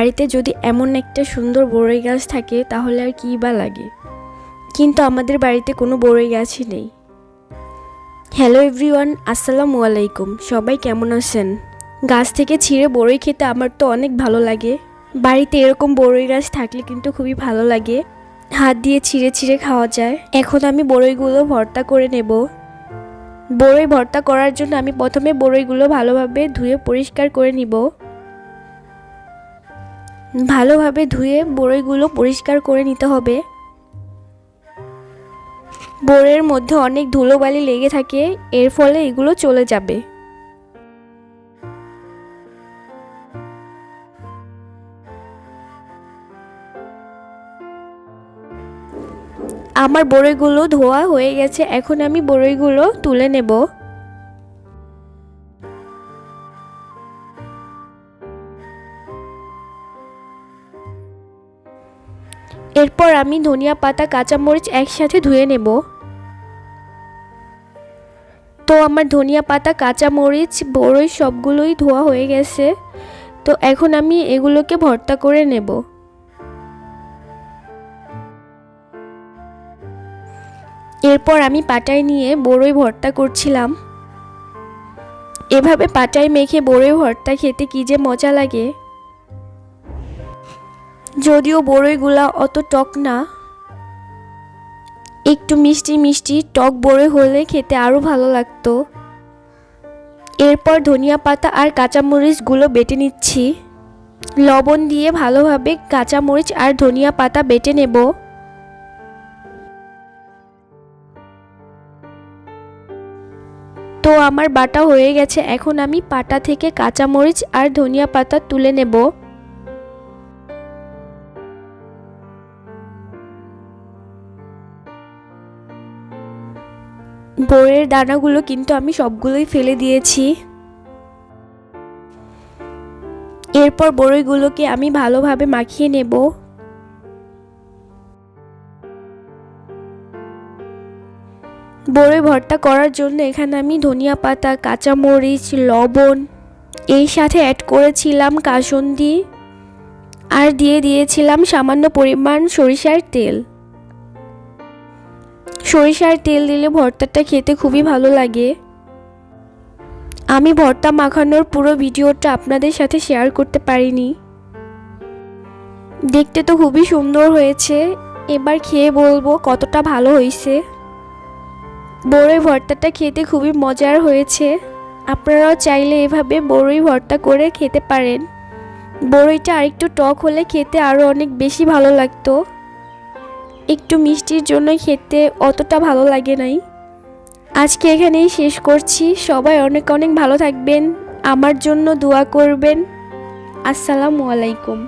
বাড়িতে যদি এমন একটা সুন্দর বড়ই গাছ থাকে তাহলে আর কী বা লাগে, কিন্তু আমাদের বাড়িতে কোনো বড়ই গাছই নেই। হ্যালো এভরিওয়ান, আসসালামু আলাইকুম। সবাই কেমন আছেন? গাছ থেকে ছিঁড়ে বড়ই খেতে আমার তো অনেক ভালো লাগে। বাড়িতে এরকম বড়ই গাছ থাকলে কিন্তু খুবই ভালো লাগে, হাত দিয়ে ছিঁড়ে ছিঁড়ে খাওয়া যায়। এখন আমি বড়ইগুলো ভর্তা করে নেব। বড়ই ভর্তা করার জন্য আমি প্রথমে বড়ইগুলো ভালোভাবে ধুয়ে পরিষ্কার করে নিব। ভালোভাবে ধুয়ে বড়ইগুলো পরিষ্কার করে নিতে হবে। বড়ইয়ের মধ্যে অনেক ধুলোবালি লেগে থাকে, এর ফলে এগুলো চলে যাবে। আমার বড়ইগুলো ধোয়া হয়ে গেছে, এখন আমি বড়ইগুলো তুলে নেব। এরপর আমি ধনিয়া পাতা কাঁচামরিচ একসাথে ধুয়ে নেব। তো আমার ধনিয়া পাতা কাঁচামরিচ বড়ই সবগুলোই ধোয়া হয়ে গেছে। তো এখন আমি এগুলোকে ভর্তা করে নেব। এরপর আমি পাটায় নিয়ে বড়ই ভর্তা করছিলাম। এভাবে পাটায় মেখে বড়ই ভর্তা খেতে কি যে মজা লাগে। যদিও বড়ইগুলা অত টক না, একটু মিষ্টি মিষ্টি টক বড়ই হলে খেতে আরও ভালো লাগতো। এরপর ধনিয়া পাতা আর কাঁচামরিচগুলো বেটে নিচ্ছি। লবণ দিয়ে ভালোভাবে কাঁচামরিচ আর ধনিয়া পাতা বেটে নেব। তো আমার বাটা হয়ে গেছে, এখন আমি পাটা থেকে কাঁচামরিচ আর ধনিয়া পাতা তুলে নেব। বড়ির দানাগুলো কিন্তু আমি সবগুলোই ফেলে দিয়েছি। এরপর বড়িগুলোকে আমি ভালোভাবে মাখিয়ে নেব। বড়ি ভর্তা করার জন্য এখানে আমি ধনিয়া পাতা, কাঁচামরিচ, লবণ এই সাথে অ্যাড করেছিলাম কাসুন্দি আর দিয়ে দিয়েছিলাম সামান্য পরিমাণ সরিষার তেল। সরিষার তেল দিলে ভর্তাটা খেতে খুবই ভালো লাগে। আমি ভর্তা মাখানোর পুরো ভিডিওটা আপনাদের সাথে শেয়ার করতে পারিনি। দেখতে তো খুবই সুন্দর হয়েছে, এবার খেয়ে বলবো কতটা ভালো হয়েছে। বড়ই ভর্তাটা খেতে খুবই মজার হয়েছে। আপনারাও চাইলে এভাবে বড়ই ভর্তা করে খেতে পারেন। বড়ইটা আরেকটু টক হলে খেতে আরও অনেক বেশি ভালো লাগতো। একটু মিষ্টির জন্য খেতে অতটা ভালো লাগে নাই। আজকে এখানেই শেষ করছি। সবাই অনেক অনেক ভালো থাকবেন, আমার জন্য দোয়া করবেন। আসসালামু আলাইকুম।